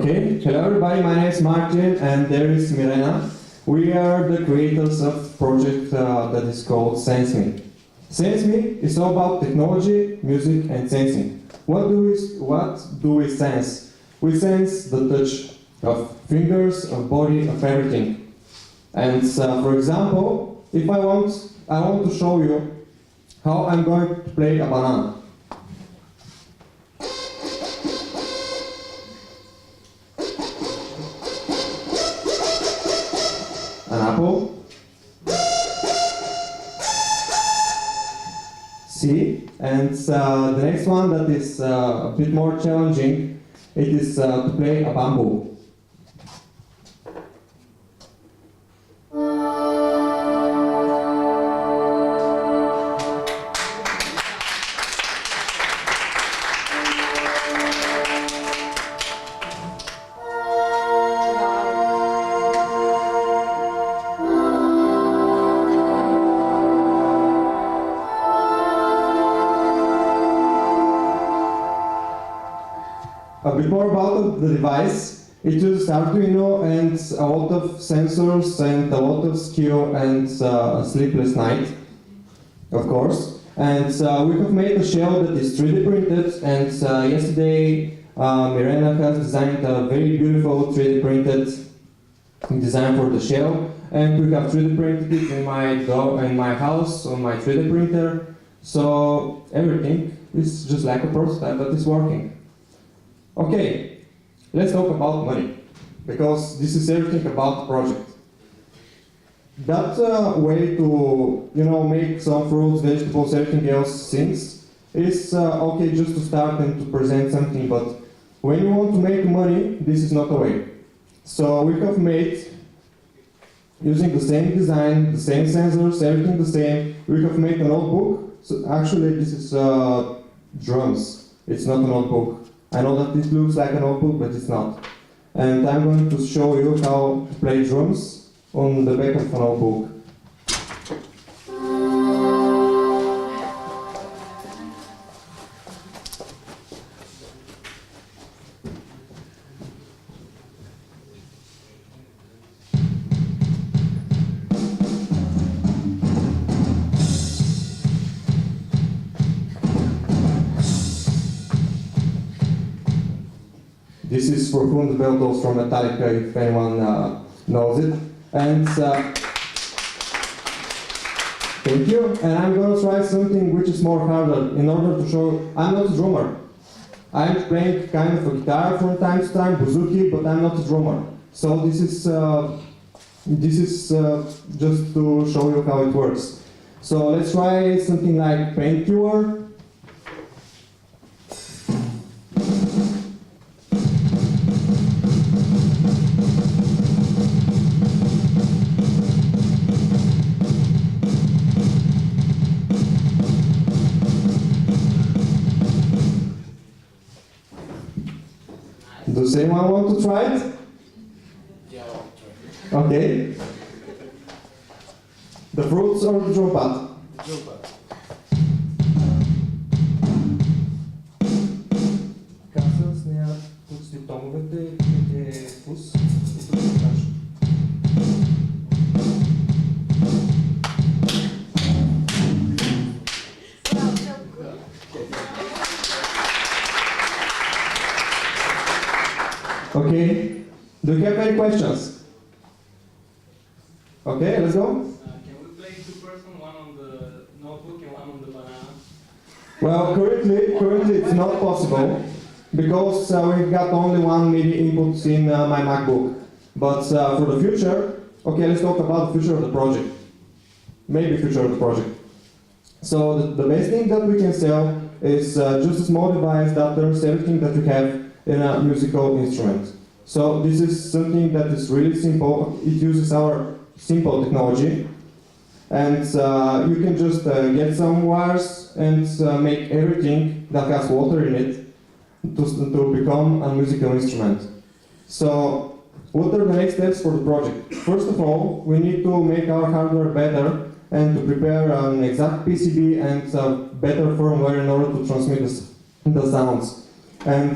Okay, hello everybody, my name is Martin and there is Mirena. We are the creators of a project that is called SenseMe. SenseMe is all about technology, music and sensing. What do we sense? We sense the touch of fingers, of body, of everything. And for example, if I want to show you how I'm going to play a banana. An apple. C. And the next one that is a bit more challenging, it is to play a bamboo. A bit more about the device. It uses Arduino and a lot of sensors and a lot of skill and a sleepless night, of course. And we have made a shell that is 3D printed, and yesterday Mirena has designed a very beautiful 3D printed design for the shell, and we have 3D printed it in my house on my 3D printer. So everything is just like a prototype that is working. Okay, let's talk about money, because this is everything about the project. That way to, make some fruits, vegetables, everything else things is okay just to start and to present something, but when you want to make money, this is not the way. So we have made, using the same design, the same sensors, everything the same, we have made a notebook. So actually this is drums, it's not a notebook. I know that this looks like a notebook, but it's not. And I'm going to show you how to play drums on the back of a notebook. This is for Fundamental from Metallica, if anyone knows it. And thank you. And I'm going to try something which is more harder in order to show. I'm not a drummer. I'm playing kind of a guitar from time to time, bouzouki, but I'm not a drummer. So this is just to show you how it works. So let's try something like Painkiller. Does anyone want to try it? Yeah, I'll try. Okay. The fruits or the drum pad? The drum pad. Каза с нея пусти томовете и те пус и тук се каже. Okay, do you have any questions? Okay, let's go. Can we play two-person, one on the notebook and one on the banana? Well, currently it's not possible because we've got only one MIDI input in my MacBook. But for the future, okay, let's talk about the future of the project. Maybe future of the project. So the best thing that we can sell is just a small device that turns everything that you have in a musical instrument. So this is something that is really simple. It uses our simple technology, and you can just get some wires and make everything that has water in it to become a musical instrument. So what are the next steps for the project? First of all, we need to make our hardware better and to prepare an exact PCB and better firmware in order to transmit the sounds. And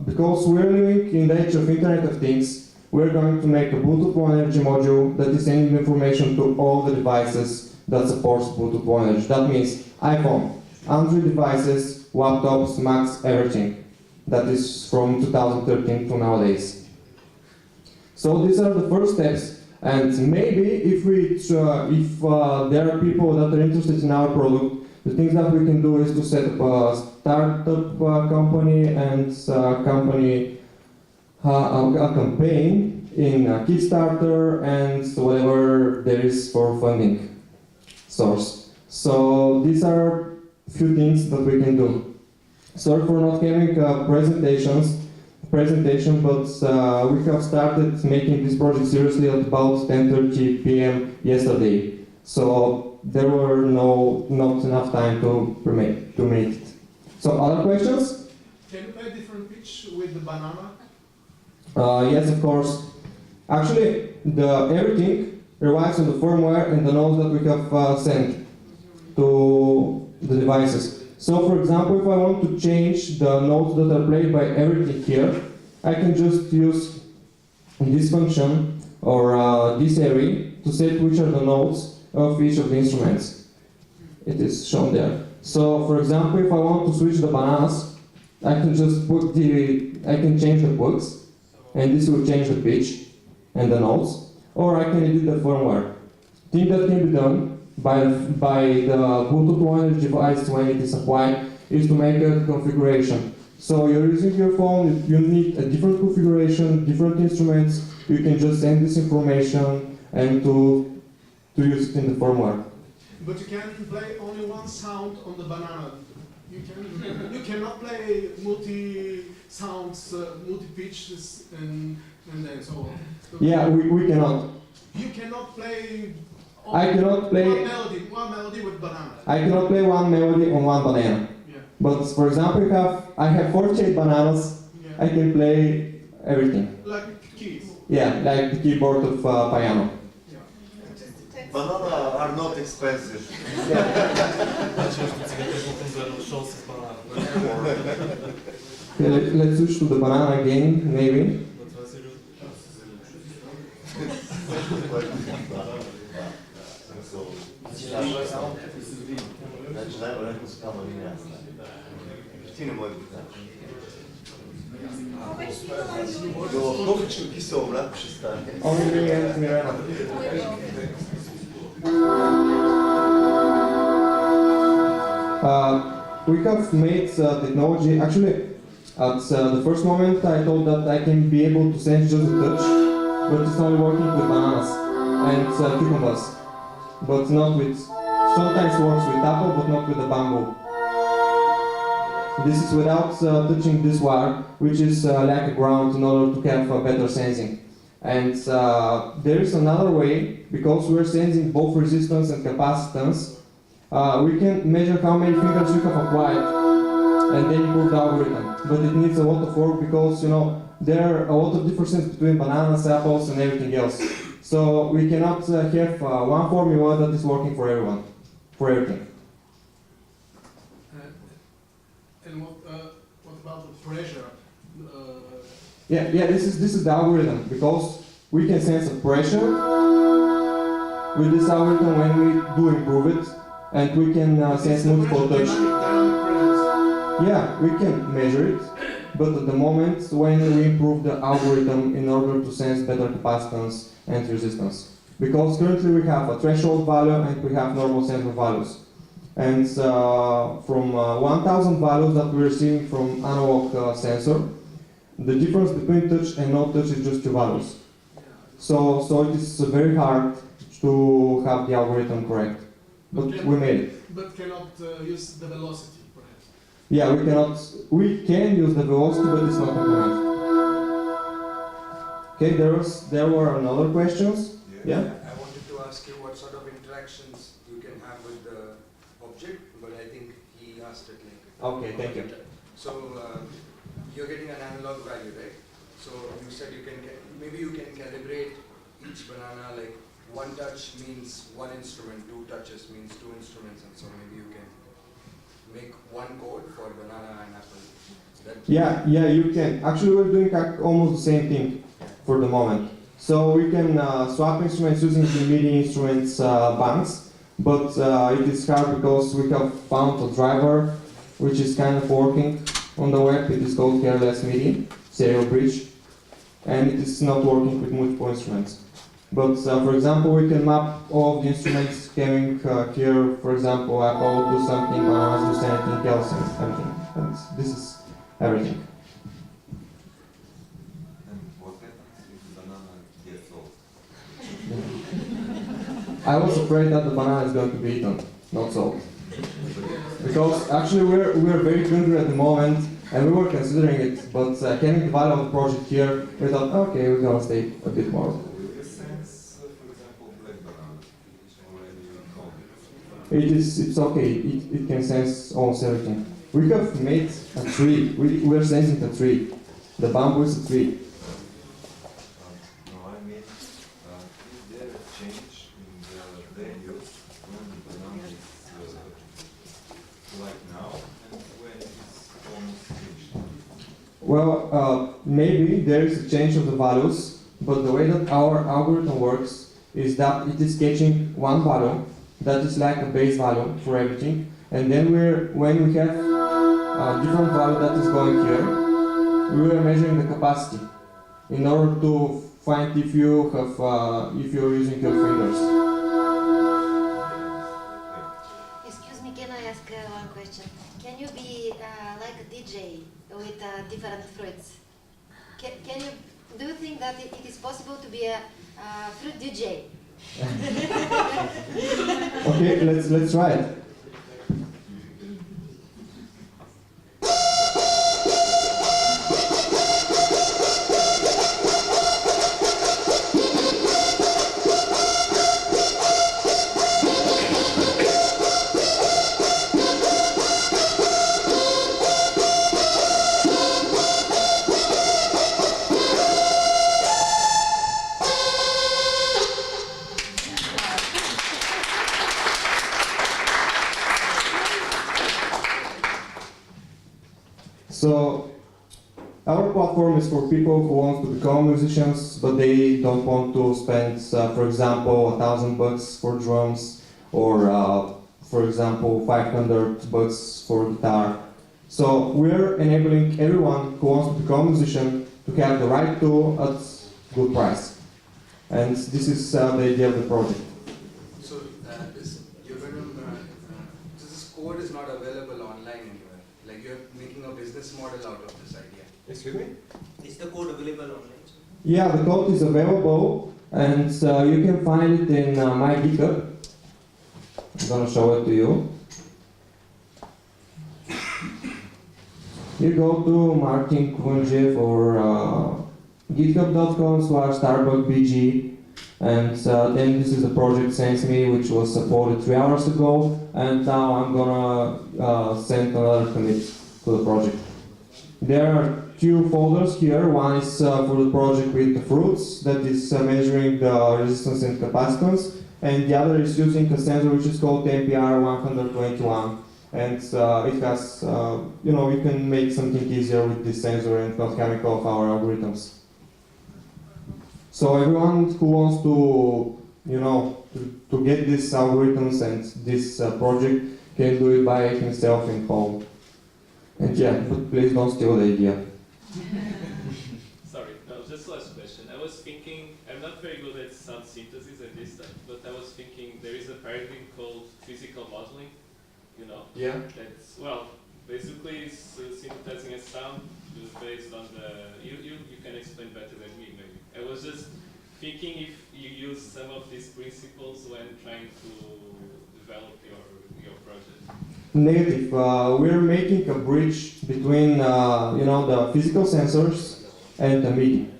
because we're living in the age of Internet of Things, we're going to make a Bluetooth Low Energy module that is sending information to all the devices that supports Bluetooth Low Energy. That means iPhone, Android devices, laptops, Macs, everything. That is from 2013 to nowadays. So these are the first steps. And maybe if there are people that are interested in our product, the things that we can do is to set up a startup company and a campaign in Kickstarter and whatever there is for funding source. So these are few things that we can do. Sorry for not having presentation, but we have started making this project seriously at about 10:30 p.m. yesterday. So there were not enough time to make it. So other questions? Can you play different pitch with the banana? Yes, of course. Actually, everything relies on the firmware and the nodes that we have sent to the devices. So, for example, if I want to change the notes that are played by everything here, I can just use this function or this array to set which are the notes of each of the instruments. It is shown there. So, for example, if I want to switch the bananas, I can just I can change the plugs, and this will change the pitch and the notes, or I can edit the firmware. Thing that can be done by the Bluetooth Low Energy device when it is applied is to make a configuration. So you're using your phone, you need a different configuration, different instruments, you can just send this information and to use it in the firmware. But you can play only one sound on the banana. You cannot play multi-sounds, multi-pitches and so on. Yeah, we cannot. You cannot play I cannot play one melody with banana. I cannot play one melody on one banana. Yeah. But for example, I have 48 bananas. Yeah. I can play everything. Like keys. Yeah, like the keyboard of piano. Yeah. Banana are not expensive. Okay, let's switch to the banana again, maybe. Значи най-вероятно с камъни няма. Ти не може да кажеш. Белоковичен кисел мляко ще стане. Only and Mirena. We have made technology, actually, at the first moment I thought that I can be able to sense just a touch, but it's only working with bananas and cucumbers, but not with, sometimes works with apple, but not with the bamboo. This is without touching this wire, which is like a ground in order to have better sensing. And there is another way, because we're sensing both resistance and capacitance, we can measure how many fingers you have applied and then improve the algorithm. But it needs a lot of work because, you know, there are a lot of differences between bananas, apples, and everything else. So we cannot have one formula that is working for everyone, for everything. And what about the pressure? Yeah, this is the algorithm, because we can sense the pressure with this algorithm when we do improve it, and we can sense multiple touch. Yeah, we can measure it, but at the moment when we improve the algorithm in order to sense better capacitance and resistance. Because currently we have a threshold value and we have normal sensor values. And from 1000 values that we're receiving from analog sensor, the difference between touch and no touch is just 2 values. So it is very hard to have the algorithm correct. But we made it. But cannot use the velocity, perhaps? Yeah, we can use the velocity, but it's not implemented. Okay, there were another questions. Yeah? I wanted to ask you what sort of interactions you can have with the object, but I think he asked it like. Okay, thank you. So you're getting an analog value, right? So you said maybe you can calibrate each banana, like 1 touch means 1 instrument, 2 touches means 2 instruments, and so maybe you can make 1 code for banana and apple. Yeah, you can. Actually, we're doing almost the same thing for the moment. So we can swap instruments using the MIDI instruments banks, but it is hard because we have found a driver which is kind of working on the web. It is called Careless MIDI, serial bridge, and it is not working with multiple instruments. But for example, we can map all of the instruments coming here. For example, Apple do something, bananas do anything else, and everything. And this is everything. And what happens if the banana gets old? I was afraid that the banana is going to be eaten, not sold. Because actually we're very hungry at the moment, and we were considering it, but having the value of the project here, we thought, okay, we're gonna stay a bit more. Will you sense, for example, black banana when you call it? It's okay, it can sense almost everything. We have made a tree, we're sensing a tree. The bamboo is a tree. No, I mean, is there a change in the values when the banana is like now and when it's almost finished? Well, maybe there is a change of the values, but the way that our algorithm works is that it is catching one value that is like a base value for everything, and then when we have a different value that is going here, we are measuring the capacity in order to find if you have if you're using your fingers. Excuse me, can I ask one question? Can you be like a DJ with different fruits? Can you do you think that it is possible to be a fruit DJ? Okay, let's try it. So our platform is for people who want to become musicians, but they don't want to spend, for example, $1,000 for drums, or for example, $500 for guitar. So we're enabling everyone who wants to become a musician to have the right tool at good price. And this is the idea of the project. So this code is not available online anywhere. Like you're making a business model out of this idea. Excuse me? Is the code available online? Yeah, the code is available, and you can find it in my GitHub. I'm gonna show it to you. You go to Martin Kunjev or github.com/starbuckbg, and then this is the project SenseMe, which was supported 3 hours ago, and now I'm gonna send another commit to the project. There are 2 folders here. One is for the project with the fruits, that is measuring the resistance and capacitance, and the other is using a sensor which is called MPR121. And it has, you can make something easier with this sensor and not having all of our algorithms. So everyone who wants to, to get these algorithms and this project can do it by himself in home. And yeah, but please don't steal the idea. Sorry, no, just last question. I was thinking, I'm not very good at sound synthesis and this stuff, but I was thinking there is a paradigm called physical modeling, Yeah. That's, well, basically it's synthesizing a sound based on you can explain better than me maybe. I was just thinking if you use some of these principles when trying to develop your project. Negative. We're making a bridge between, the physical sensors and the MIDI.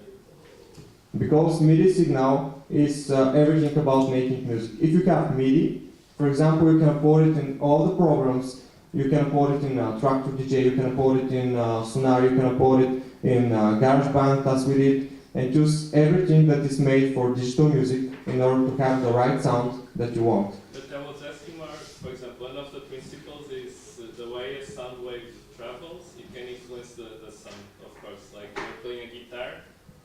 Because MIDI signal is everything about making music. If you have MIDI, for example, you can import it in all the programs. You can import it in Tractor DJ, you can import it in Sonar, you can import it in GarageBand, as we did, and choose everything that is made for digital music in order to have the right sound that you want. But I was asking more, for example, one of the principles is the way a sound wave travels, it can influence the playing a guitar,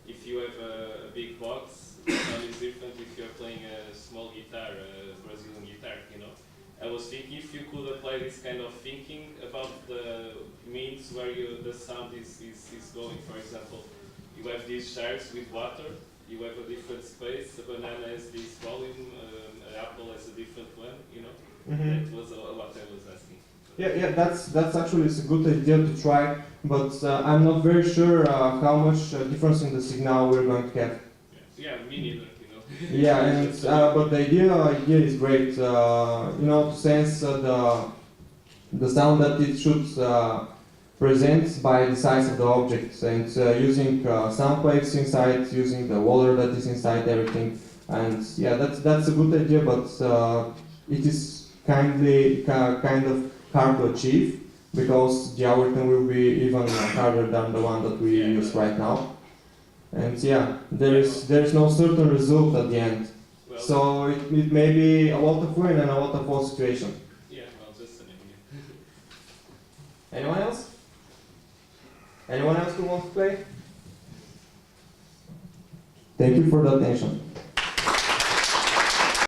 if you have a big box, the sound is different if you're playing a small guitar, a Brazilian guitar, you know. I was thinking if you could apply this kind of thinking about the means where the sound is going. For example, you have these shards with water, you have a different space, a banana has this volume, an apple has a different one, you know. Mhm. That was what I was asking. Yeah, that's actually it's a good idea to try, but I'm not very sure how much difference in the signal we're going to have. Yeah, me neither, you know. Yeah, and but the idea is great. You know, to sense the sound that it should present by the size of the object, and using sound waves inside, using the water that is inside everything, and yeah, that's a good idea, but it is kind of hard to achieve because the algorithm will be even harder than the one that we use right now. And yeah, there is no certain result at the end. Well, So it may be a lot of win and a lot of false situation. yeah, well, just an idea. Anyone else? Anyone else who wants to play? Thank you for the attention.